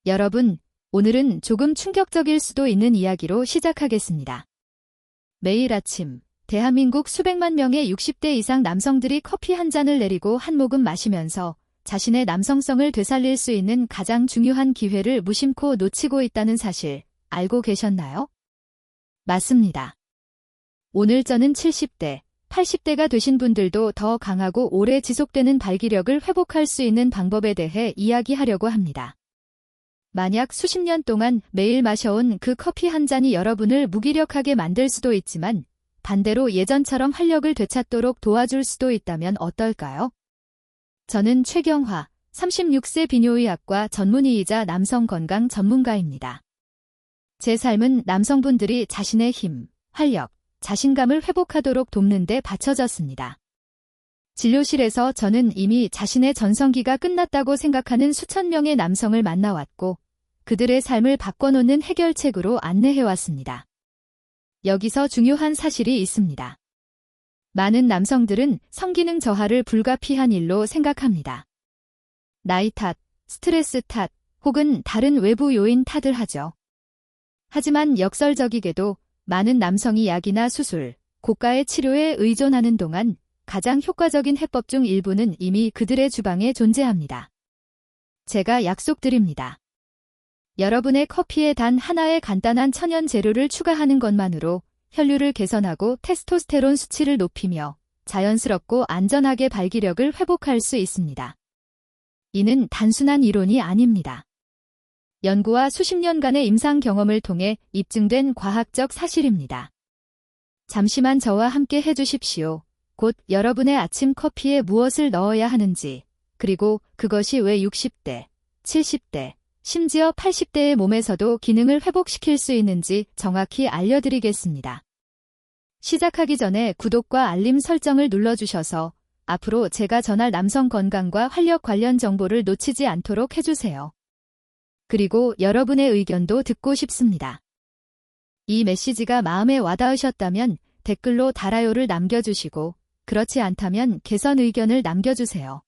여러분, 오늘은 조금 충격적일 수도 있는 이야기로 시작하겠습니다. 매일 아침, 대한민국 수백만 명의 60대 이상 남성들이 커피 한 잔을 내리고 한 모금 마시면서 자신의 남성성을 되살릴 수 있는 가장 중요한 기회를 무심코 놓치고 있다는 사실 알고 계셨나요? 맞습니다. 오늘 저는 70대, 80대가 되신 분들도 더 강하고 오래 지속되는 발기력을 회복할 수 있는 방법에 대해 이야기하려고 합니다. 만약 수십 년 동안 매일 마셔온 그 커피 한 잔이 여러분을 무기력하게 만들 수도 있지만 반대로 예전처럼 활력을 되찾도록 도와줄 수도 있다면 어떨까요? 저는 최경화, 36세 비뇨의학과 전문의이자 남성 건강 전문가입니다. 제 삶은 남성분들이 자신의 힘, 활력, 자신감을 회복하도록 돕는 데 바쳐졌습니다. 진료실에서 저는 이미 자신의 전성기가 끝났다고 생각하는 수천 명의 남성을 만나왔고 그들의 삶을 바꿔놓는 해결책으로 안내해왔습니다. 여기서 중요한 사실이 있습니다. 많은 남성들은 성기능 저하를 불가피한 일로 생각합니다. 나이 탓, 스트레스 탓, 혹은 다른 외부 요인 탓을 하죠. 하지만 역설적이게도 많은 남성이 약이나 수술, 고가의 치료에 의존하는 동안 가장 효과적인 해법 중 일부는 이미 그들의 주방에 존재합니다. 제가 약속드립니다. 여러분의 커피에 단 하나의 간단한 천연 재료를 추가하는 것만으로 혈류를 개선하고 테스토스테론 수치를 높이며 자연스럽고 안전하게 발기력을 회복할 수 있습니다. 이는 단순한 이론이 아닙니다. 연구와 수십 년간의 임상 경험을 통해 입증된 과학적 사실입니다. 잠시만 저와 함께 해주십시오. 곧 여러분의 아침 커피에 무엇을 넣어야 하는지, 그리고 그것이 왜 60대, 70대, 심지어 80대의 몸에서도 기능을 회복시킬 수 있는지 정확히 알려드리겠습니다. 시작하기 전에 구독과 알림 설정을 눌러주셔서 앞으로 제가 전할 남성 건강과 활력 관련 정보를 놓치지 않도록 해주세요. 그리고 여러분의 의견도 듣고 싶습니다. 이 메시지가 마음에 와닿으셨다면 댓글로 달아요를 남겨주시고 그렇지 않다면 개선 의견을 남겨주세요.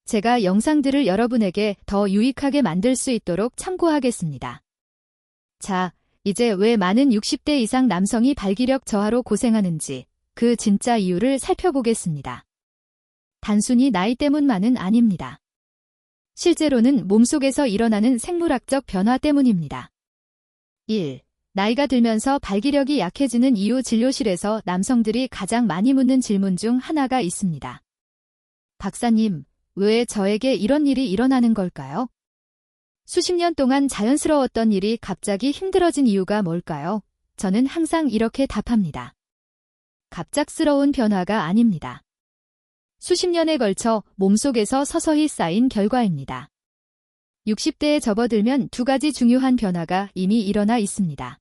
제가 영상들을 여러분에게 더 유익하게 만들 수 있도록 참고하겠습니다. 자, 이제 왜 많은 60대 이상 남성이 발기력 저하로 고생하는지 그 진짜 이유를 살펴보겠습니다. 단순히 나이 때문만은 아닙니다. 실제로는 몸속에서 일어나는 생물학적 변화 때문입니다. 1. 나이가 들면서 발기력이 약해지는 이유. 진료실에서 남성들이 가장 많이 묻는 질문 중 하나가 있습니다. 박사님, 왜 저에게 이런 일이 일어나는 걸까요? 수십 년 동안 자연스러웠던 일이 갑자기 힘들어진 이유가 뭘까요? 저는 항상 이렇게 답합니다. 갑작스러운 변화가 아닙니다. 수십 년에 걸쳐 몸속에서 서서히 쌓인 결과입니다. 60대에 접어들면 두 가지 중요한 변화가 이미 일어나 있습니다.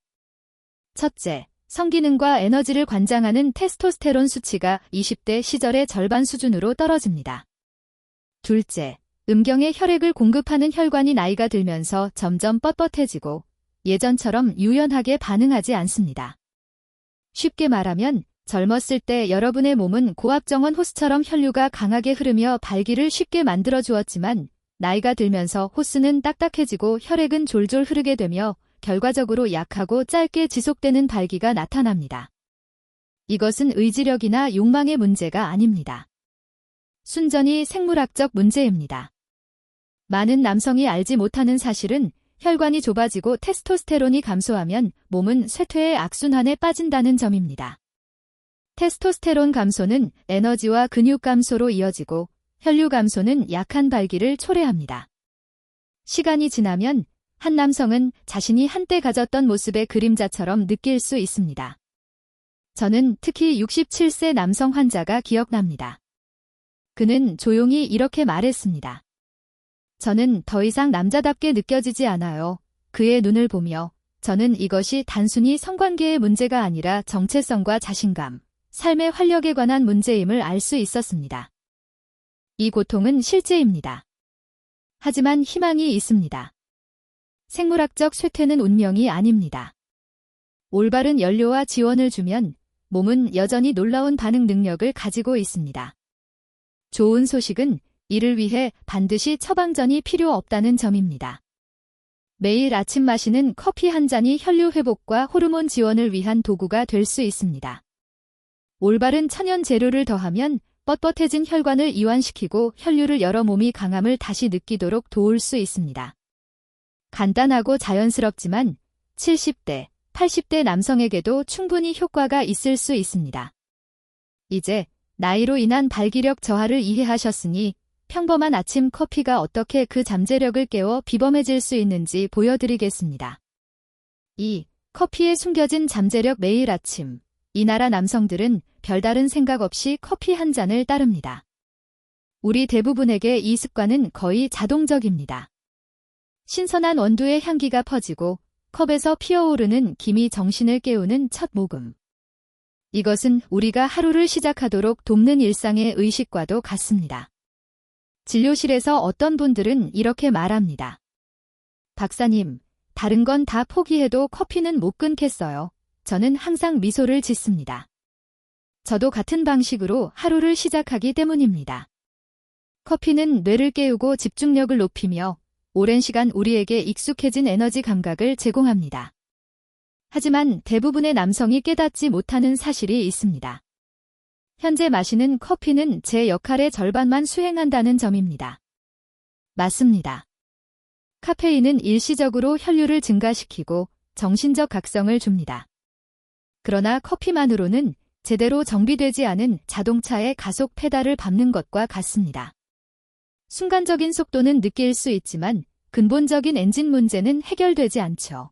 첫째, 성기능과 에너지를 관장하는 테스토스테론 수치가 20대 시절의 절반 수준으로 떨어집니다. 둘째, 음경에 혈액을 공급하는 혈관이 나이가 들면서 점점 뻣뻣해지고 예전처럼 유연하게 반응하지 않습니다. 쉽게 말하면 젊었을 때 여러분의 몸은 고압정원 호스처럼 혈류가 강하게 흐르며 발기를 쉽게 만들어 주었지만 나이가 들면서 호스는 딱딱해지고 혈액은 졸졸 흐르게 되며 결과적으로 약하고 짧게 지속되는 발기가 나타납니다. 이것은 의지력이나 욕망의 문제가 아닙니다. 순전히 생물학적 문제입니다. 많은 남성이 알지 못하는 사실은 혈관이 좁아지고 테스토스테론이 감소하면 몸은 쇠퇴의 악순환에 빠진다는 점입니다. 테스토스테론 감소는 에너지와 근육 감소로 이어지고 혈류 감소는 약한 발기를 초래합니다. 시간이 지나면 한 남성은 자신이 한때 가졌던 모습의 그림자처럼 느낄 수 있습니다. 저는 특히 67세 남성 환자가 기억납니다. 그는 조용히 이렇게 말했습니다. 저는 더 이상 남자답게 느껴지지 않아요. 그의 눈을 보며 저는 이것이 단순히 성관계의 문제가 아니라 정체성과 자신감, 삶의 활력에 관한 문제임을 알 수 있었습니다. 이 고통은 실제입니다. 하지만 희망이 있습니다. 생물학적 쇠퇴는 운명이 아닙니다. 올바른 연료와 지원을 주면 몸은 여전히 놀라운 반응 능력을 가지고 있습니다. 좋은 소식은 이를 위해 반드시 처방전이 필요 없다는 점입니다. 매일 아침 마시는 커피 한 잔이 혈류 회복과 호르몬 지원을 위한 도구가 될 수 있습니다. 올바른 천연 재료를 더하면 뻣뻣해진 혈관을 이완시키고 혈류를 열어 몸이 강함을 다시 느끼도록 도울 수 있습니다. 간단하고 자연스럽지만 70대, 80대 남성에게도 충분히 효과가 있을 수 있습니다. 이제 나이로 인한 발기력 저하를 이해하셨으니 평범한 아침 커피가 어떻게 그 잠재력을 깨워 비범해질 수 있는지 보여드리겠습니다. 2. 커피에 숨겨진 잠재력. 매일 아침 이 나라 남성들은 별다른 생각 없이 커피 한 잔을 따릅니다. 우리 대부분에게 이 습관은 거의 자동적입니다. 신선한 원두의 향기가 퍼지고 컵에서 피어오르는 김이 정신을 깨우는 첫 모금. 이것은 우리가 하루를 시작하도록 돕는 일상의 의식과도 같습니다. 진료실에서 어떤 분들은 이렇게 말합니다. 박사님, 다른 건 다 포기해도 커피는 못 끊겠어요. 저는 항상 미소를 짓습니다. 저도 같은 방식으로 하루를 시작하기 때문입니다. 커피는 뇌를 깨우고 집중력을 높이며 오랜 시간 우리에게 익숙해진 에너지 감각을 제공합니다. 하지만 대부분의 남성이 깨닫지 못하는 사실이 있습니다. 현재 마시는 커피는 제 역할의 절반만 수행한다는 점입니다. 맞습니다. 카페인은 일시적으로 혈류를 증가시키고 정신적 각성을 줍니다. 그러나 커피만으로는 제대로 정비되지 않은 자동차의 가속 페달을 밟는 것과 같습니다. 순간적인 속도는 느낄 수 있지만 근본적인 엔진 문제는 해결되지 않죠.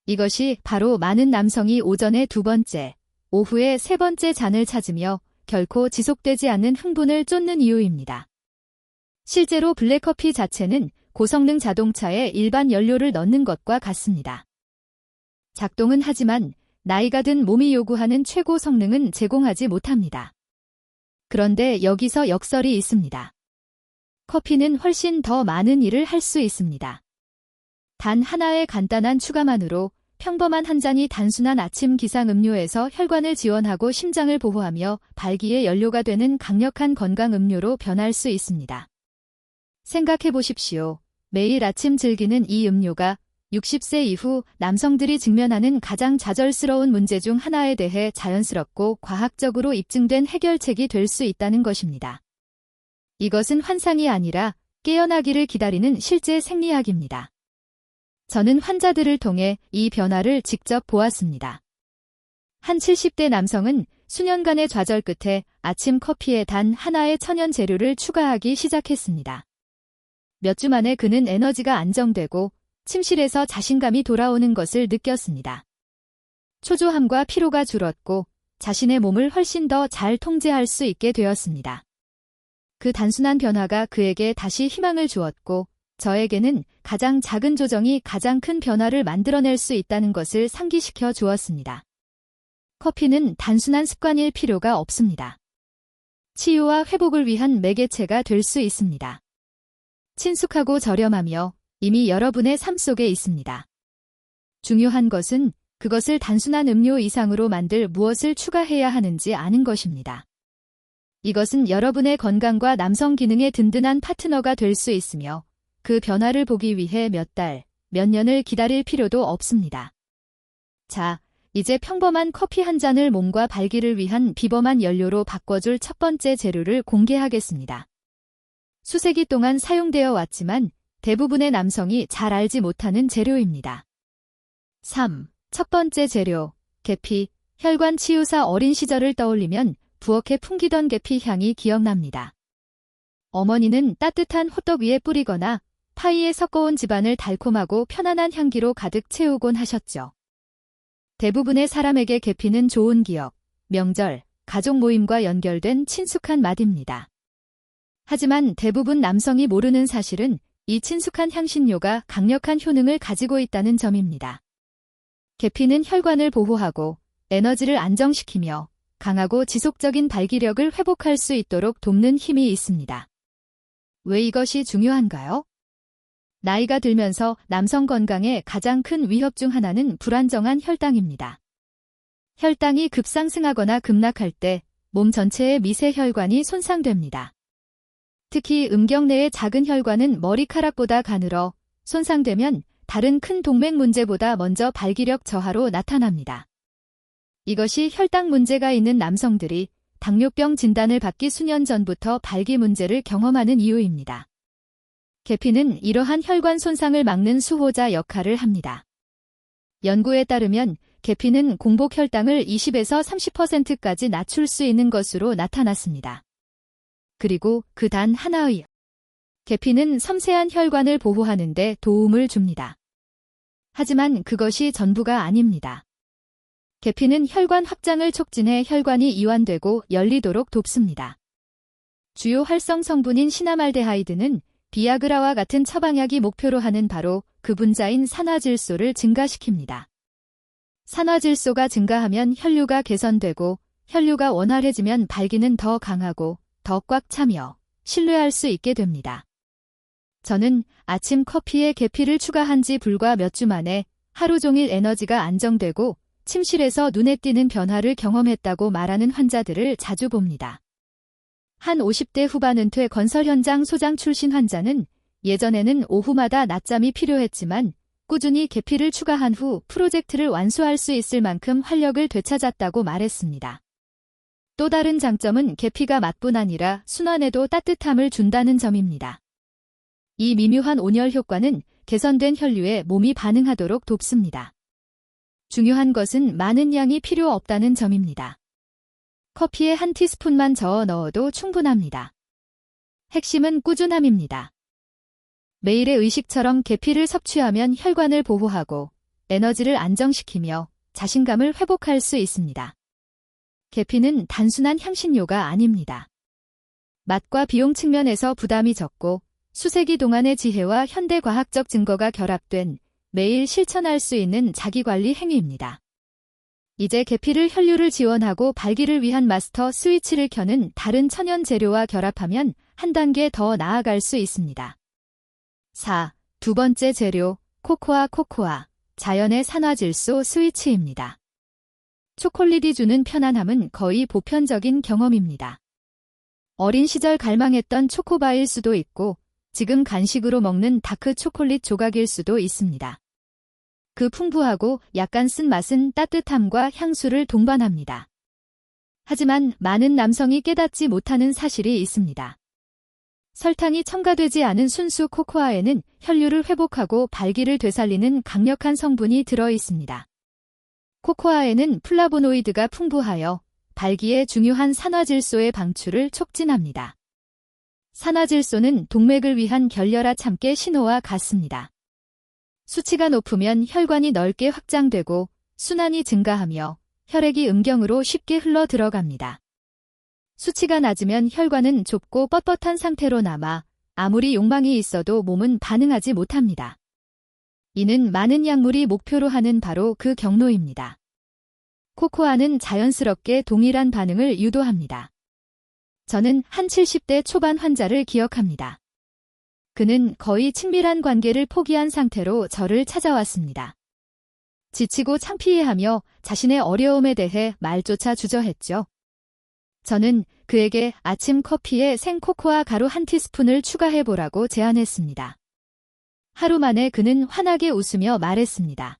이것이 바로 많은 남성이 오전에 두 번째, 오후에 세 번째 잔을 찾으며 결코 지속되지 않는 흥분을 쫓는 이유입니다. 실제로 블랙커피 자체는 고성능 자동차에 일반 연료를 넣는 것과 같습니다. 작동은 하지만 나이가 든 몸이 요구하는 최고 성능은 제공하지 못합니다. 그런데 여기서 역설이 있습니다. 커피는 훨씬 더 많은 일을 할 수 있습니다. 단 하나의 간단한 추가만으로 평범한 한 잔이 단순한 아침 기상 음료에서 혈관을 지원하고 심장을 보호하며 발기의 연료가 되는 강력한 건강 음료로 변할 수 있습니다. 생각해 보십시오. 매일 아침 즐기는 이 음료가 60세 이후 남성들이 직면하는 가장 좌절스러운 문제 중 하나에 대해 자연스럽고 과학적으로 입증된 해결책이 될 수 있다는 것입니다. 이것은 환상이 아니라 깨어나기를 기다리는 실제 생리학입니다. 저는 환자들을 통해 이 변화를 직접 보았습니다. 한 70대 남성은 수년간의 좌절 끝에 아침 커피에 단 하나의 천연 재료를 추가하기 시작했습니다. 몇 주 만에 그는 에너지가 안정되고 침실에서 자신감이 돌아오는 것을 느꼈습니다. 초조함과 피로가 줄었고 자신의 몸을 훨씬 더 잘 통제할 수 있게 되었습니다. 그 단순한 변화가 그에게 다시 희망을 주었고 저에게는 가장 작은 조정이 가장 큰 변화를 만들어낼 수 있다는 것을 상기시켜 주었습니다. 커피는 단순한 습관일 필요가 없습니다. 치유와 회복을 위한 매개체가 될 수 있습니다. 친숙하고 저렴하며 이미 여러분의 삶 속에 있습니다. 중요한 것은 그것을 단순한 음료 이상으로 만들 무엇을 추가해야 하는지 아는 것입니다. 이것은 여러분의 건강과 남성 기능의 든든한 파트너가 될 수 있으며 그 변화를 보기 위해 몇 달, 몇 년을 기다릴 필요도 없습니다. 자, 이제 평범한 커피 한 잔을 몸과 발기를 위한 비범한 연료로 바꿔줄 첫 번째 재료를 공개하겠습니다. 수세기 동안 사용되어 왔지만 대부분의 남성이 잘 알지 못하는 재료입니다. 3. 첫 번째 재료, 계피. 혈관 치유사 어린 시절을 떠올리면 부엌에 풍기던 계피 향이 기억납니다. 어머니는 따뜻한 호떡 위에 뿌리거나 파이에 섞어온 집안을 달콤하고 편안한 향기로 가득 채우곤 하셨죠. 대부분의 사람에게 계피는 좋은 기억, 명절, 가족 모임과 연결된 친숙한 맛입니다. 하지만 대부분 남성이 모르는 사실은 이 친숙한 향신료가 강력한 효능을 가지고 있다는 점입니다. 계피는 혈관을 보호하고 에너지를 안정시키며 강하고 지속적인 발기력을 회복할 수 있도록 돕는 힘이 있습니다. 왜 이것이 중요한가요? 나이가 들면서 남성 건강에 가장 큰 위협 중 하나는 불안정한 혈당입니다. 혈당이 급상승하거나 급락할 때 몸 전체의 미세 혈관이 손상됩니다. 특히 음경 내의 작은 혈관은 머리카락보다 가늘어 손상되면 다른 큰 동맥 문제보다 먼저 발기력 저하로 나타납니다. 이것이 혈당 문제가 있는 남성들이 당뇨병 진단을 받기 수년 전부터 발기 문제를 경험하는 이유입니다. 계피는 이러한 혈관 손상을 막는 수호자 역할을 합니다. 연구에 따르면 계피는 공복 혈당을 20에서 30%까지 낮출 수 있는 것으로 나타났습니다. 그리고 그 단 하나의 계피는 섬세한 혈관을 보호하는 데 도움을 줍니다. 하지만 그것이 전부가 아닙니다. 계피는 혈관 확장을 촉진해 혈관이 이완되고 열리도록 돕습니다. 주요 활성 성분인 시나말데하이드는 비아그라와 같은 처방약이 목표로 하는 바로 그 분자인 산화질소를 증가시킵니다. 산화질소가 증가하면 혈류가 개선되고 혈류가 원활해지면 발기는 더 강하고 더 꽉 차며 신뢰할 수 있게 됩니다. 저는 아침 커피에 계피를 추가한 지 불과 몇 주 만에 하루 종일 에너지가 안정되고 침실에서 눈에 띄는 변화를 경험했다고 말하는 환자들을 자주 봅니다. 한 50대 후반 은퇴 건설 현장 소장 출신 환자는 예전에는 오후마다 낮잠이 필요했지만 꾸준히 계피를 추가한 후 프로젝트를 완수할 수 있을 만큼 활력을 되찾았다고 말했습니다. 또 다른 장점은 계피가 맛뿐 아니라 순환에도 따뜻함을 준다는 점입니다. 이 미묘한 온열 효과는 개선된 혈류에 몸이 반응하도록 돕습니다. 중요한 것은 많은 양이 필요 없다는 점입니다. 커피에 한 티스푼만 저어 넣어도 충분합니다. 핵심은 꾸준함입니다. 매일의 의식처럼 계피를 섭취하면 혈관을 보호하고 에너지를 안정시키며 자신감을 회복할 수 있습니다. 계피는 단순한 향신료가 아닙니다. 맛과 비용 측면에서 부담이 적고 수세기 동안의 지혜와 현대과학적 증거가 결합된 매일 실천할 수 있는 자기관리 행위입니다. 이제 계피를 혈류를 지원하고 발기를 위한 마스터 스위치를 켜는 다른 천연 재료와 결합하면 한 단계 더 나아갈 수 있습니다. 4. 두 번째 재료, 코코아, 자연의 산화질소 스위치입니다. 초콜릿이 주는 편안함은 거의 보편적인 경험입니다. 어린 시절 갈망했던 초코바일 수도 있고 지금 간식으로 먹는 다크 초콜릿 조각일 수도 있습니다. 그 풍부하고 약간 쓴 맛은 따뜻함과 향수를 동반합니다. 하지만 많은 남성이 깨닫지 못하는 사실이 있습니다. 설탕이 첨가되지 않은 순수 코코아에는 혈류를 회복하고 발기를 되살리는 강력한 성분이 들어 있습니다. 코코아에는 플라보노이드가 풍부하여 발기에 중요한 산화질소의 방출을 촉진합니다. 산화질소는 동맥을 위한 결렬화 참깨 신호와 같습니다. 수치가 높으면 혈관이 넓게 확장되고 순환이 증가하며 혈액이 음경으로 쉽게 흘러 들어갑니다. 수치가 낮으면 혈관은 좁고 뻣뻣한 상태로 남아 아무리 욕망이 있어도 몸은 반응하지 못합니다. 이는 많은 약물이 목표로 하는 바로 그 경로입니다. 코코아는 자연스럽게 동일한 반응을 유도합니다. 저는 한 70대 초반 환자를 기억합니다. 그는 거의 친밀한 관계를 포기한 상태로 저를 찾아왔습니다. 지치고 창피해하며 자신의 어려움에 대해 말조차 주저했죠. 저는 그에게 아침 커피에 생코코아 가루 한 티스푼을 추가해보라고 제안했습니다. 하루 만에 그는 환하게 웃으며 말했습니다.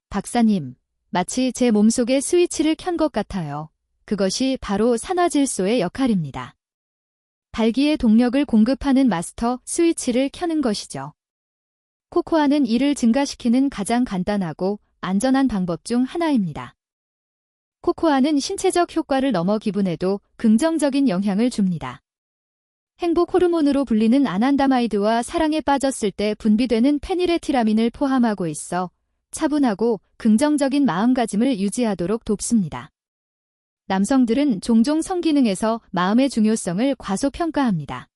박사님, 마치 제 몸속에 스위치를 켠 것 같아요. 그것이 바로 산화질소의 역할입니다. 발기의 동력을 공급하는 마스터 스위치를 켜는 것이죠. 코코아는 이를 증가시키는 가장 간단하고 안전한 방법 중 하나입니다. 코코아는 신체적 효과를 넘어 기분에도 긍정적인 영향을 줍니다. 행복 호르몬으로 불리는 아난다마이드와 사랑에 빠졌을 때 분비되는 페닐에티라민을 포함하고 있어 차분하고 긍정적인 마음가짐을 유지하도록 돕습니다. 남성들은 종종 성기능에서 마음의 중요성을 과소평가합니다.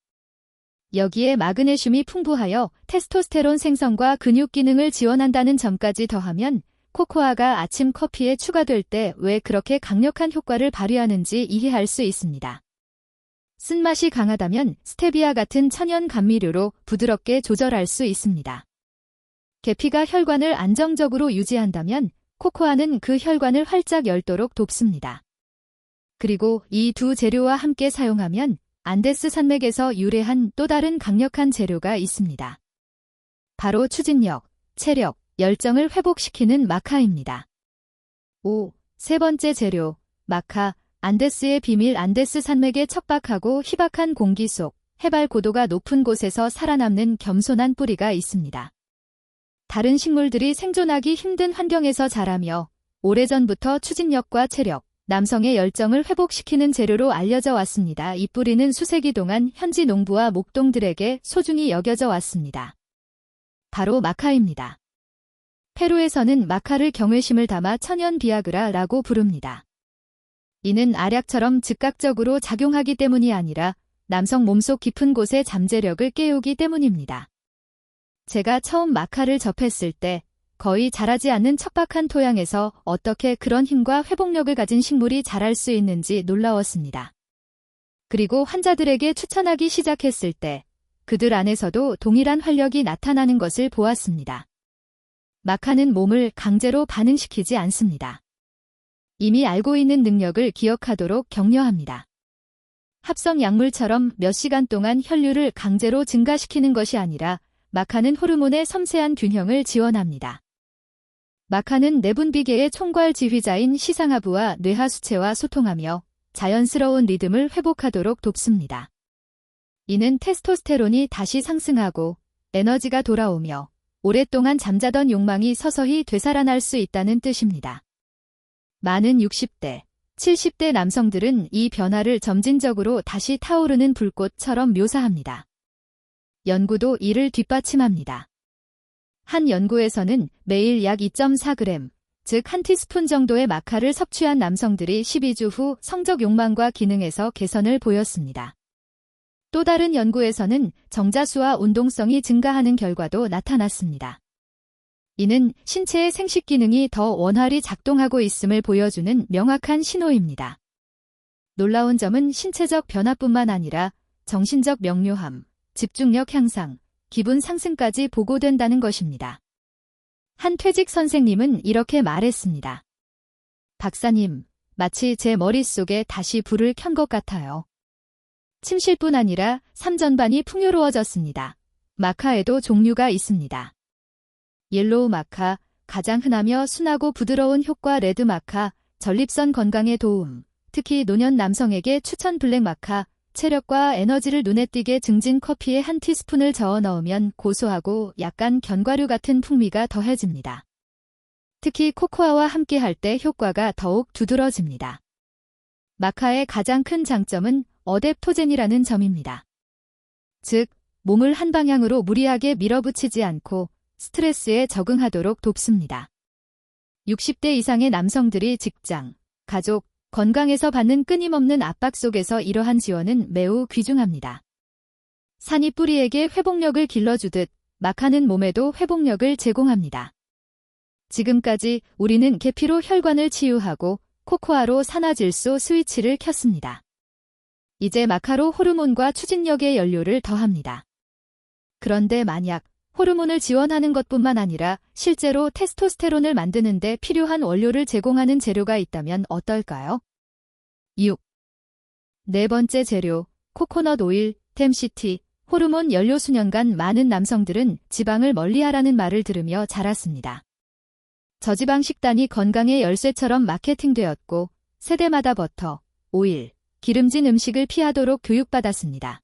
여기에 마그네슘이 풍부하여 테스토스테론 생성과 근육 기능을 지원한다는 점까지 더하면 코코아가 아침 커피에 추가될 때 왜 그렇게 강력한 효과를 발휘하는지 이해할 수 있습니다. 쓴맛이 강하다면 스테비아 같은 천연 감미료로 부드럽게 조절할 수 있습니다. 계피가 혈관을 안정적으로 유지한다면 코코아는 그 혈관을 활짝 열도록 돕습니다. 그리고 이 두 재료와 함께 사용하면 안데스 산맥에서 유래한 또 다른 강력한 재료가 있습니다. 바로 추진력, 체력, 열정을 회복시키는 마카입니다. 5. 세 번째 재료, 마카. 안데스의 비밀. 안데스 산맥의 척박하고 희박한 공기 속 해발 고도가 높은 곳에서 살아남는 겸손한 뿌리가 있습니다. 다른 식물들이 생존하기 힘든 환경에서 자라며 오래전부터 추진력과 체력, 남성의 열정을 회복시키는 재료로 알려져 왔습니다. 이 뿌리는 수세기 동안 현지 농부와 목동들에게 소중히 여겨져 왔습니다. 바로 마카입니다. 페루에서는 마카를 경외심을 담아 천연 비아그라라고 부릅니다. 이는 알약처럼 즉각적으로 작용하기 때문이 아니라 남성 몸속 깊은 곳의 잠재력을 깨우기 때문입니다. 제가 처음 마카를 접했을 때 거의 자라지 않는 척박한 토양에서 어떻게 그런 힘과 회복력을 가진 식물이 자랄 수 있는지 놀라웠습니다. 그리고 환자들에게 추천하기 시작했을 때 그들 안에서도 동일한 활력이 나타나는 것을 보았습니다. 마카는 몸을 강제로 반응시키지 않습니다. 이미 알고 있는 능력을 기억하도록 격려합니다. 합성 약물처럼 몇 시간 동안 혈류를 강제로 증가시키는 것이 아니라 마카는 호르몬의 섬세한 균형을 지원합니다. 마카는 내분비계의 총괄 지휘자인 시상하부와 뇌하수체와 소통하며 자연스러운 리듬을 회복하도록 돕습니다. 이는 테스토스테론이 다시 상승하고 에너지가 돌아오며 오랫동안 잠자던 욕망이 서서히 되살아날 수 있다는 뜻입니다. 많은 60대, 70대 남성들은 이 변화를 점진적으로 다시 타오르는 불꽃처럼 묘사합니다. 연구도 이를 뒷받침합니다. 한 연구에서는 매일 약 2.4g, 즉 한 티스푼 정도의 마카를 섭취한 남성들이 12주 후 성적 욕망과 기능에서 개선을 보였습니다. 또 다른 연구에서는 정자수와 운동성이 증가하는 결과도 나타났습니다. 이는 신체의 생식 기능이 더 원활히 작동하고 있음을 보여주는 명확한 신호입니다. 놀라운 점은 신체적 변화뿐만 아니라 정신적 명료함, 집중력 향상, 기분 상승까지 보고된다는 것입니다. 한 퇴직 선생님은 이렇게 말했습니다. 박사님, 마치 제 머릿속에 다시 불을 켠 것 같아요. 침실뿐 아니라 삶 전반이 풍요로워졌습니다. 마카에도 종류가 있습니다. 옐로우 마카, 가장 흔하며 순하고 부드러운 효과. 레드 마카, 전립선 건강에 도움, 특히 노년 남성에게 추천. 블랙 마카, 체력과 에너지를 눈에 띄게 증진. 커피에 한 티스푼을 저어 넣으면 고소하고 약간 견과류 같은 풍미가 더해집니다. 특히 코코아와 함께 할 때 효과가 더욱 두드러집니다. 마카의 가장 큰 장점은 어댑토젠이라는 점입니다. 즉, 몸을 한 방향으로 무리하게 밀어붙이지 않고 스트레스에 적응하도록 돕습니다. 60대 이상의 남성들이 직장, 가족, 건강에서 받는 끊임없는 압박 속에서 이러한 지원은 매우 귀중합니다. 산이 뿌리에게 회복력을 길러주듯 마카는 몸에도 회복력을 제공합니다. 지금까지 우리는 계피로 혈관을 치유하고 코코아로 산화질소 스위치를 켰습니다. 이제 마카로 호르몬과 추진력의 연료를 더합니다. 그런데 만약 호르몬을 지원하는 것뿐만 아니라 실제로 테스토스테론을 만드는 데 필요한 원료를 제공하는 재료가 있다면 어떨까요? 6. 네 번째 재료, 코코넛 오일, 템시티. 호르몬 연료. 수년간 많은 남성들은 지방을 멀리하라는 말을 들으며 자랐습니다. 저지방 식단이 건강의 열쇠처럼 마케팅되었고 세대마다 버터, 오일, 기름진 음식을 피하도록 교육받았습니다.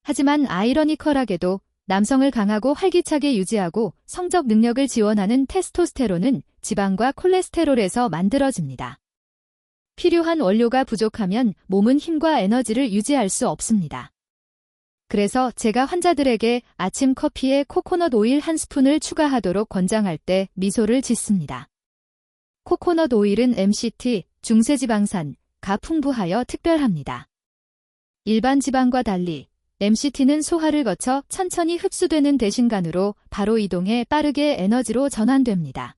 하지만 아이러니컬하게도 남성을 강하고 활기차게 유지하고 성적 능력을 지원하는 테스토스테론은 지방과 콜레스테롤에서 만들어집니다. 필요한 원료가 부족하면 몸은 힘과 에너지를 유지할 수 없습니다. 그래서 제가 환자들에게 아침 커피에 코코넛 오일 한 스푼을 추가하도록 권장할 때 미소를 짓습니다. 코코넛 오일은 MCT, 중세지방산, 가 풍부하여 특별합니다. 일반 지방과 달리 MCT는 소화를 거쳐 천천히 흡수되는 대신간으로 바로 이동해 빠르게 에너지로 전환됩니다.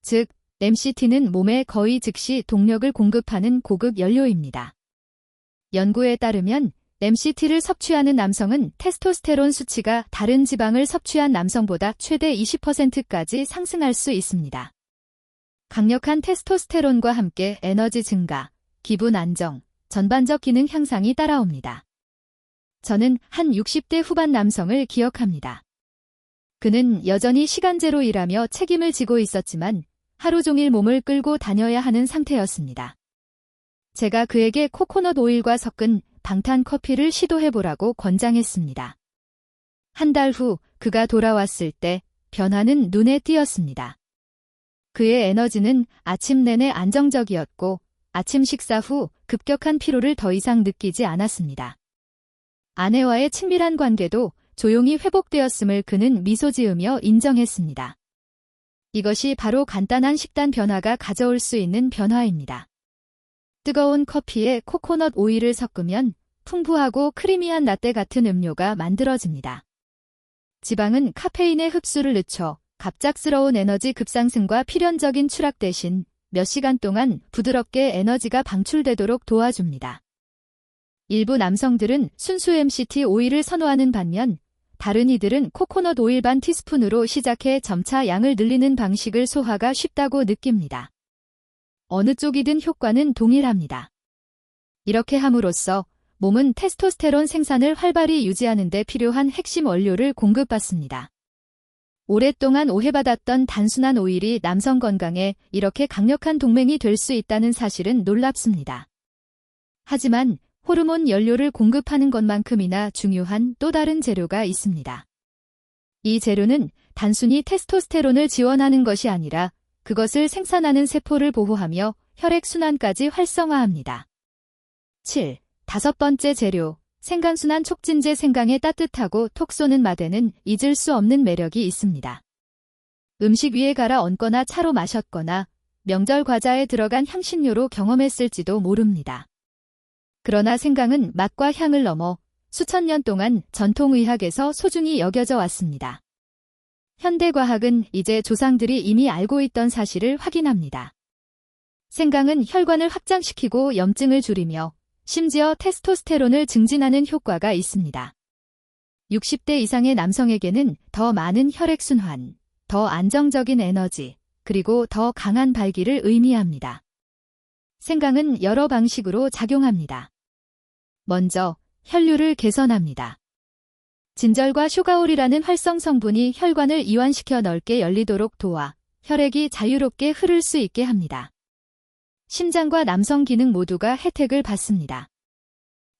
즉, MCT는 몸에 거의 즉시 동력을 공급하는 고급 연료입니다. 연구에 따르면 MCT를 섭취하는 남성은 테스토스테론 수치가 다른 지방을 섭취한 남성보다 최대 20%까지 상승할 수 있습니다. 강력한 테스토스테론과 함께 에너지 증가, 기분 안정, 전반적 기능 향상이 따라옵니다. 저는 한 60대 후반 남성을 기억합니다. 그는 여전히 시간제로 일하며 책임을 지고 있었지만 하루 종일 몸을 끌고 다녀야 하는 상태였습니다. 제가 그에게 코코넛 오일과 섞은 방탄 커피를 시도해보라고 권장했습니다. 한 달 후 그가 돌아왔을 때 변화는 눈에 띄었습니다. 그의 에너지는 아침 내내 안정적이었고 아침 식사 후 급격한 피로를 더 이상 느끼지 않았습니다. 아내와의 친밀한 관계도 조용히 회복되었음을 그는 미소 지으며 인정했습니다. 이것이 바로 간단한 식단 변화가 가져올 수 있는 변화입니다. 뜨거운 커피에 코코넛 오일을 섞으면 풍부하고 크리미한 라떼 같은 음료가 만들어집니다. 지방은 카페인의 흡수를 늦춰 갑작스러운 에너지 급상승과 필연적인 추락 대신 몇 시간 동안 부드럽게 에너지가 방출되도록 도와줍니다. 일부 남성들은 순수 MCT 오일을 선호하는 반면 다른 이들은 코코넛 오일 반 티스푼으로 시작해 점차 양을 늘리는 방식을 소화가 쉽다고 느낍니다. 어느 쪽이든 효과는 동일합니다. 이렇게 함으로써 몸은 테스토스테론 생산을 활발히 유지하는 데 필요한 핵심 원료를 공급받습니다. 오랫동안 오해받았던 단순한 오일이 남성 건강에 이렇게 강력한 동맹이 될 수 있다는 사실은 놀랍습니다. 하지만 호르몬 연료를 공급하는 것만큼이나 중요한 또 다른 재료가 있습니다. 이 재료는 단순히 테스토스테론을 지원하는 것이 아니라 그것을 생산하는 세포를 보호하며 혈액순환까지 활성화합니다. 7. 다섯 번째 재료, 생간순환 촉진제. 생강의 따뜻하고 톡 쏘는 맛에는 잊을 수 없는 매력이 있습니다. 음식 위에 갈아 얹거나 차로 마셨거나 명절 과자에 들어간 향신료로 경험했을지도 모릅니다. 그러나 생강은 맛과 향을 넘어 수천 년 동안 전통의학에서 소중히 여겨져 왔습니다. 현대과학은 이제 조상들이 이미 알고 있던 사실을 확인합니다. 생강은 혈관을 확장시키고 염증을 줄이며 심지어 테스토스테론을 증진하는 효과가 있습니다. 60대 이상의 남성에게는 더 많은 혈액순환, 더 안정적인 에너지, 그리고 더 강한 발기를 의미합니다. 생강은 여러 방식으로 작용합니다. 먼저, 혈류를 개선합니다. 진절과 쇼가올이라는 활성 성분이 혈관을 이완시켜 넓게 열리도록 도와 혈액이 자유롭게 흐를 수 있게 합니다. 심장과 남성 기능 모두가 혜택을 받습니다.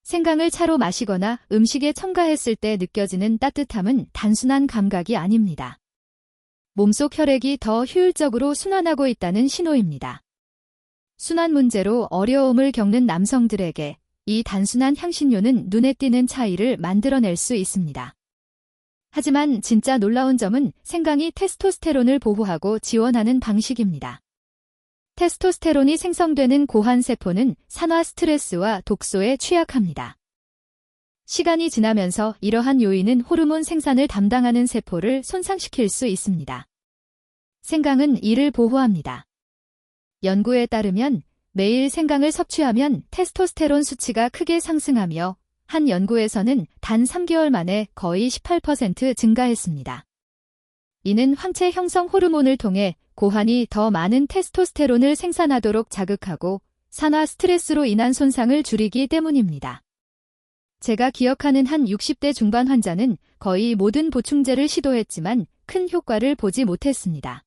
생강을 차로 마시거나 음식에 첨가했을 때 느껴지는 따뜻함은 단순한 감각이 아닙니다. 몸속 혈액이 더 효율적으로 순환하고 있다는 신호입니다. 순환 문제로 어려움을 겪는 남성들에게 이 단순한 향신료는 눈에 띄는 차이를 만들어낼 수 있습니다. 하지만 진짜 놀라운 점은 생강이 테스토스테론을 보호하고 지원하는 방식입니다. 테스토스테론이 생성되는 고환세포는 산화 스트레스와 독소에 취약합니다. 시간이 지나면서 이러한 요인은 호르몬 생산을 담당하는 세포를 손상시킬 수 있습니다. 생강은 이를 보호합니다. 연구에 따르면 매일 생강을 섭취하면 테스토스테론 수치가 크게 상승하며 한 연구에서는 단 3개월 만에 거의 18% 증가했습니다. 이는 황체 형성 호르몬을 통해 고환이 더 많은 테스토스테론을 생산하도록 자극하고 산화 스트레스로 인한 손상을 줄이기 때문입니다. 제가 기억하는 한 60대 중반 환자는 거의 모든 보충제를 시도했지만 큰 효과를 보지 못했습니다.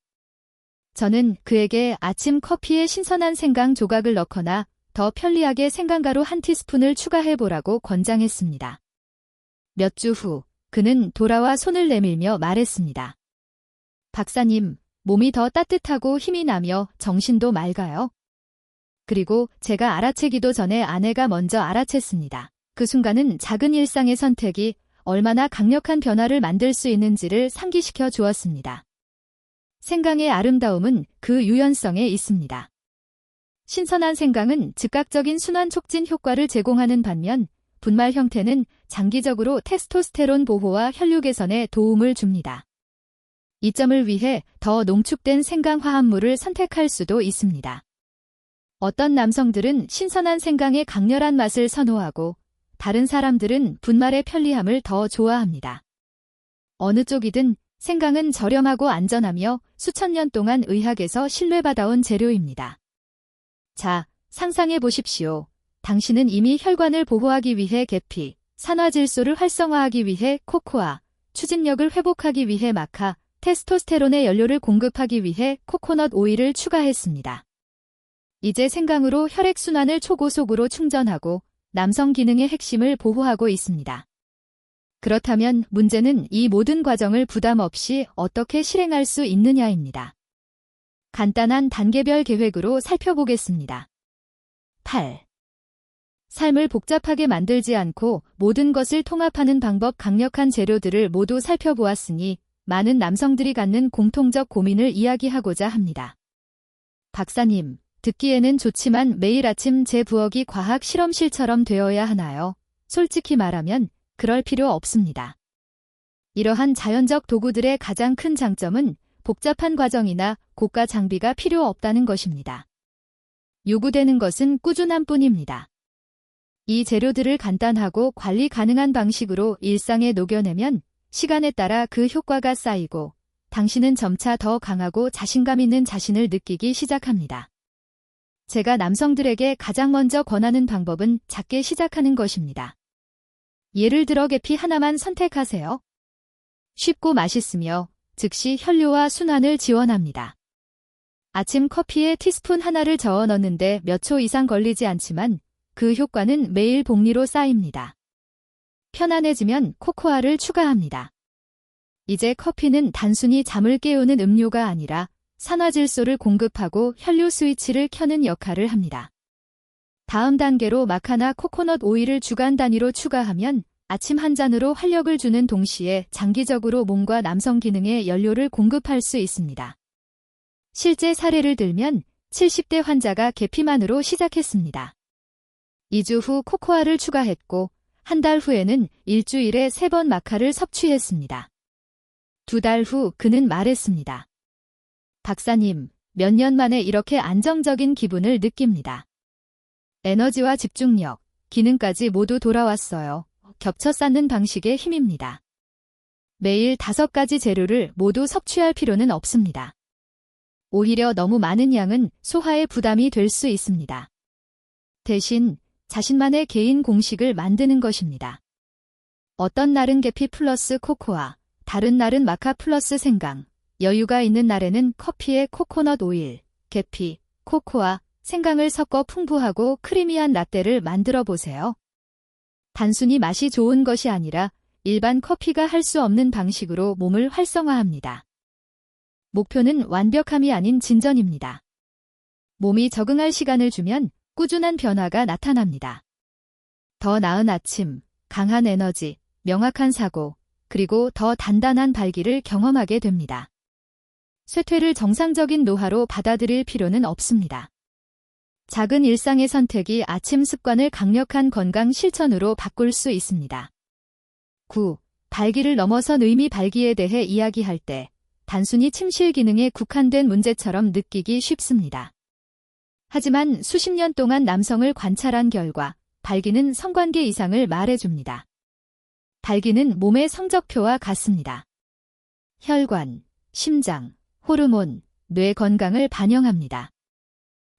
저는 그에게 아침 커피에 신선한 생강 조각을 넣거나 더 편리하게 생강가루 한 티스푼을 추가해보라고 권장했습니다. 몇 주 후 그는 돌아와 손을 내밀며 말했습니다. 박사님, 몸이 더 따뜻하고 힘이 나며 정신도 맑아요. 그리고 제가 알아채기도 전에 아내가 먼저 알아챘습니다. 그 순간은 작은 일상의 선택이 얼마나 강력한 변화를 만들 수 있는지를 상기시켜 주었습니다. 생강의 아름다움은 그 유연성에 있습니다. 신선한 생강은 즉각적인 순환 촉진 효과를 제공하는 반면 분말 형태는 장기적으로 테스토스테론 보호와 혈류 개선에 도움을 줍니다. 이 점을 위해 더 농축된 생강 화합물을 선택할 수도 있습니다. 어떤 남성들은 신선한 생강의 강렬한 맛을 선호하고 다른 사람들은 분말의 편리함을 더 좋아합니다. 어느 쪽이든 생강은 저렴하고 안전하며 수천 년 동안 의학에서 신뢰받아온 재료입니다. 자, 상상해 보십시오. 당신은 이미 혈관을 보호하기 위해 계피, 산화질소를 활성화하기 위해 코코아, 추진력을 회복하기 위해 마카, 테스토스테론의 연료를 공급하기 위해 코코넛 오일을 추가했습니다. 이제 생강으로 혈액순환을 초고속으로 충전하고 남성 기능의 핵심을 보호하고 있습니다. 그렇다면 문제는 이 모든 과정을 부담 없이 어떻게 실행할 수 있느냐입니다. 간단한 단계별 계획으로 살펴보겠습니다. 8. 삶을 복잡하게 만들지 않고 모든 것을 통합하는 방법. 강력한 재료들을 모두 살펴보았으니 많은 남성들이 갖는 공통적 고민을 이야기하고자 합니다. 박사님, 듣기에는 좋지만 매일 아침 제 부엌이 과학 실험실처럼 되어야 하나요? 솔직히 말하면 그럴 필요 없습니다. 이러한 자연적 도구들의 가장 큰 장점은 복잡한 과정이나 고가 장비가 필요 없다는 것입니다. 요구되는 것은 꾸준함뿐입니다. 이 재료들을 간단하고 관리 가능한 방식으로 일상에 녹여내면 시간에 따라 그 효과가 쌓이고 당신은 점차 더 강하고 자신감 있는 자신을 느끼기 시작합니다. 제가 남성들에게 가장 먼저 권하는 방법은 작게 시작하는 것입니다. 예를 들어 계피 하나만 선택하세요. 쉽고 맛있으며 즉시 혈류와 순환을 지원합니다. 아침 커피에 티스푼 하나를 저어 넣는데 몇 초 이상 걸리지 않지만 그 효과는 매일 복리로 쌓입니다. 편안해지면 코코아를 추가합니다. 이제 커피는 단순히 잠을 깨우는 음료가 아니라 산화질소를 공급하고 혈류 스위치를 켜는 역할을 합니다. 다음 단계로 마카나 코코넛 오일을 주간 단위로 추가하면 아침 한 잔으로 활력을 주는 동시에 장기적으로 몸과 남성 기능에 연료를 공급할 수 있습니다. 실제 사례를 들면 70대 환자가 계피만으로 시작했습니다. 2주 후 코코아를 추가했고 한 달 후에는 일주일에 3번 마카를 섭취했습니다. 2달 후 그는 말했습니다. 박사님, 몇 년 만에 이렇게 안정적인 기분을 느낍니다. 에너지와 집중력, 기능까지 모두 돌아왔어요. 겹쳐 쌓는 방식의 힘입니다. 매일 5가지 재료를 모두 섭취할 필요는 없습니다. 오히려 너무 많은 양은 소화에 부담이 될 수 있습니다. 대신 자신만의 개인 공식을 만드는 것입니다. 어떤 날은 계피 플러스 코코아, 다른 날은 마카 플러스 생강, 여유가 있는 날에는 커피에 코코넛 오일, 계피, 코코아, 생강을 섞어 풍부하고 크리미한 라떼를 만들어 보세요. 단순히 맛이 좋은 것이 아니라 일반 커피가 할 수 없는 방식으로 몸을 활성화합니다. 목표는 완벽함이 아닌 진전입니다. 몸이 적응할 시간을 주면 꾸준한 변화가 나타납니다. 더 나은 아침, 강한 에너지, 명확한 사고, 그리고 더 단단한 발기를 경험하게 됩니다. 쇠퇴를 정상적인 노화로 받아들일 필요는 없습니다. 작은 일상의 선택이 아침 습관을 강력한 건강 실천으로 바꿀 수 있습니다. 9. 발기를 넘어선 의미. 발기에 대해 이야기할 때 단순히 침실 기능에 국한된 문제처럼 느끼기 쉽습니다. 하지만 수십 년 동안 남성을 관찰한 결과 발기는 성관계 이상을 말해줍니다. 발기는 몸의 성적표와 같습니다. 혈관, 심장, 호르몬, 뇌 건강을 반영합니다.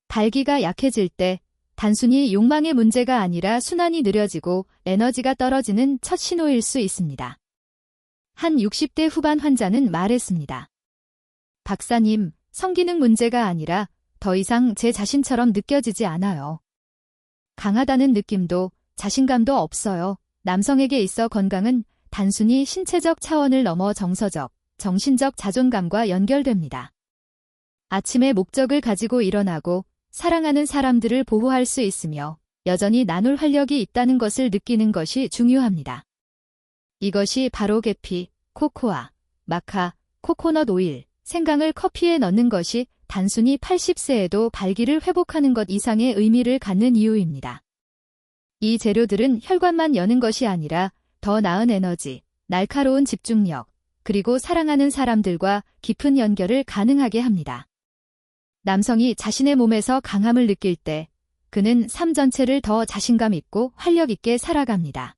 발기가 약해질 때 단순히 욕망의 문제가 아니라 순환이 느려지고 에너지가 떨어지는 첫 신호일 수 있습니다. 한 60대 후반 환자는 말했습니다. 박사님, 성기능 문제가 아니라 더 이상 제 자신처럼 느껴지지 않아요. 강하다는 느낌도 자신감도 없어요. 남성에게 있어 건강은 단순히 신체적 차원을 넘어 정서적, 정신적 자존감과 연결됩니다. 아침에 목적을 가지고 일어나고 사랑하는 사람들을 보호할 수 있으며 여전히 나눌 활력이 있다는 것을 느끼는 것이 중요합니다. 이것이 바로 계피, 코코아, 마카, 코코넛 오일, 생강을 커피에 넣는 것이 단순히 80세에도 발기를 회복하는 것 이상의 의미를 갖는 이유입니다. 이 재료들은 혈관만 여는 것이 아니라 더 나은 에너지, 날카로운 집중력, 그리고 사랑하는 사람들과 깊은 연결을 가능하게 합니다. 남성이 자신의 몸에서 강함을 느낄 때 그는 삶 전체를 더 자신감 있고 활력 있게 살아갑니다.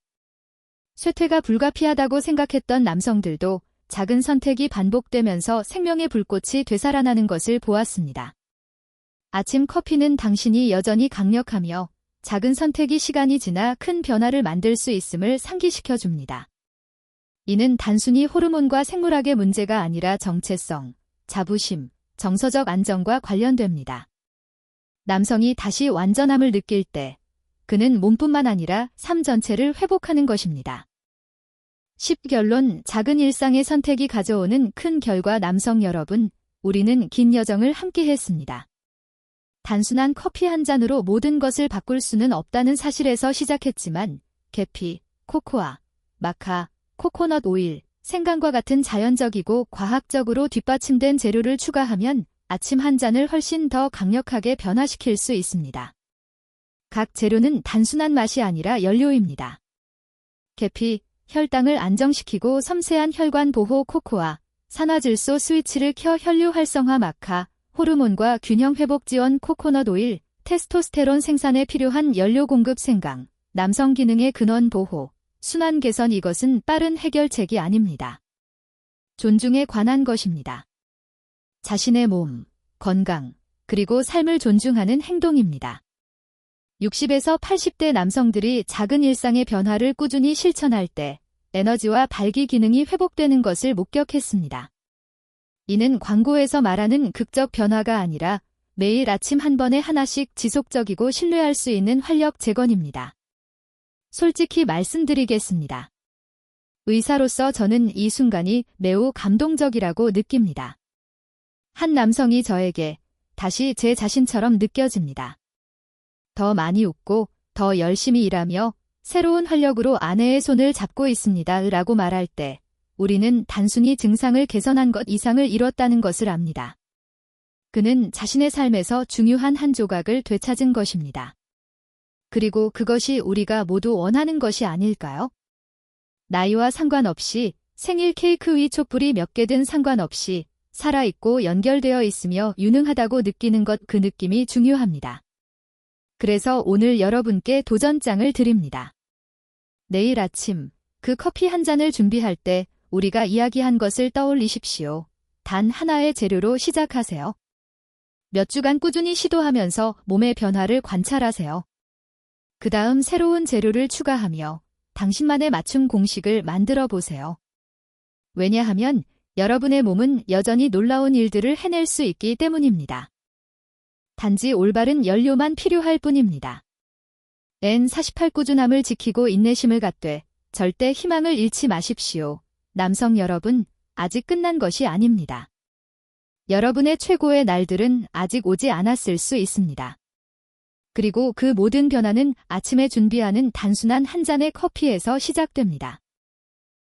쇠퇴가 불가피하다고 생각했던 남성들도 작은 선택이 반복되면서 생명의 불꽃이 되살아나는 것을 보았습니다. 아침 커피는 당신이 여전히 강력하며 작은 선택이 시간이 지나 큰 변화를 만들 수 있음을 상기시켜 줍니다. 이는 단순히 호르몬과 생물학의 문제가 아니라 정체성, 자부심, 정서적 안정과 관련됩니다. 남성이 다시 완전함을 느낄 때 그는 몸뿐만 아니라 삶 전체를 회복하는 것입니다. 10결론 작은 일상의 선택이 가져오는 큰 결과 남성 여러분, 우리는 긴 여정을 함께 했습니다. 단순한 커피 한 잔으로 모든 것을 바꿀 수는 없다는 사실에서 시작했지만 계피, 코코아, 마카, 코코넛 오일, 생강과 같은 자연적이고 과학적으로 뒷받침된 재료를 추가하면 아침 한 잔을 훨씬 더 강력하게 변화시킬 수 있습니다. 각 재료는 단순한 맛이 아니라 연료입니다. 계피, 혈당을 안정시키고 섬세한 혈관 보호 코코아, 산화질소 스위치를 켜 혈류 활성화 마카, 호르몬과 균형 회복 지원 코코넛 오일, 테스토스테론 생산에 필요한 연료 공급 생강, 남성 기능의 근원 보호, 순환 개선 이것은 빠른 해결책이 아닙니다. 존중에 관한 것입니다. 자신의 몸, 건강, 그리고 삶을 존중하는 행동입니다. 60에서 80대 남성들이 작은 일상의 변화를 꾸준히 실천할 때 에너지와 발기 기능이 회복되는 것을 목격했습니다. 이는 광고에서 말하는 극적 변화가 아니라 매일 아침 한 번에 하나씩 지속적이고 신뢰할 수 있는 활력 재건입니다. 솔직히 말씀드리겠습니다. 의사로서 저는 이 순간이 매우 감동적이라고 느낍니다. 한 남성이 저에게 다시 제 자신처럼 느껴집니다. 더 많이 웃고 더 열심히 일하며 새로운 활력으로 아내의 손을 잡고 있습니다. 라고 말할 때 우리는 단순히 증상을 개선한 것 이상을 이뤘다는 것을 압니다. 그는 자신의 삶에서 중요한 한 조각을 되찾은 것입니다. 그리고 그것이 우리가 모두 원하는 것이 아닐까요? 나이와 상관없이 생일 케이크 위 촛불이 몇 개든 상관없이 살아있고 연결되어 있으며 유능하다고 느끼는 것 그 느낌이 중요합니다. 그래서 오늘 여러분께 도전장을 드립니다. 내일 아침 그 커피 한 잔을 준비할 때 우리가 이야기한 것을 떠올리십시오. 단 하나의 재료로 시작하세요. 몇 주간 꾸준히 시도하면서 몸의 변화를 관찰하세요. 그 다음 새로운 재료를 추가하며 당신만의 맞춤 공식을 만들어 보세요. 왜냐하면 여러분의 몸은 여전히 놀라운 일들을 해낼 수 있기 때문입니다. 단지 올바른 연료만 필요할 뿐입니다. N48 꾸준함을 지키고 인내심을 갖되 절대 희망을 잃지 마십시오. 남성 여러분, 아직 끝난 것이 아닙니다. 여러분의 최고의 날들은 아직 오지 않았을 수 있습니다. 그리고 그 모든 변화는 아침에 준비하는 단순한 한 잔의 커피에서 시작됩니다.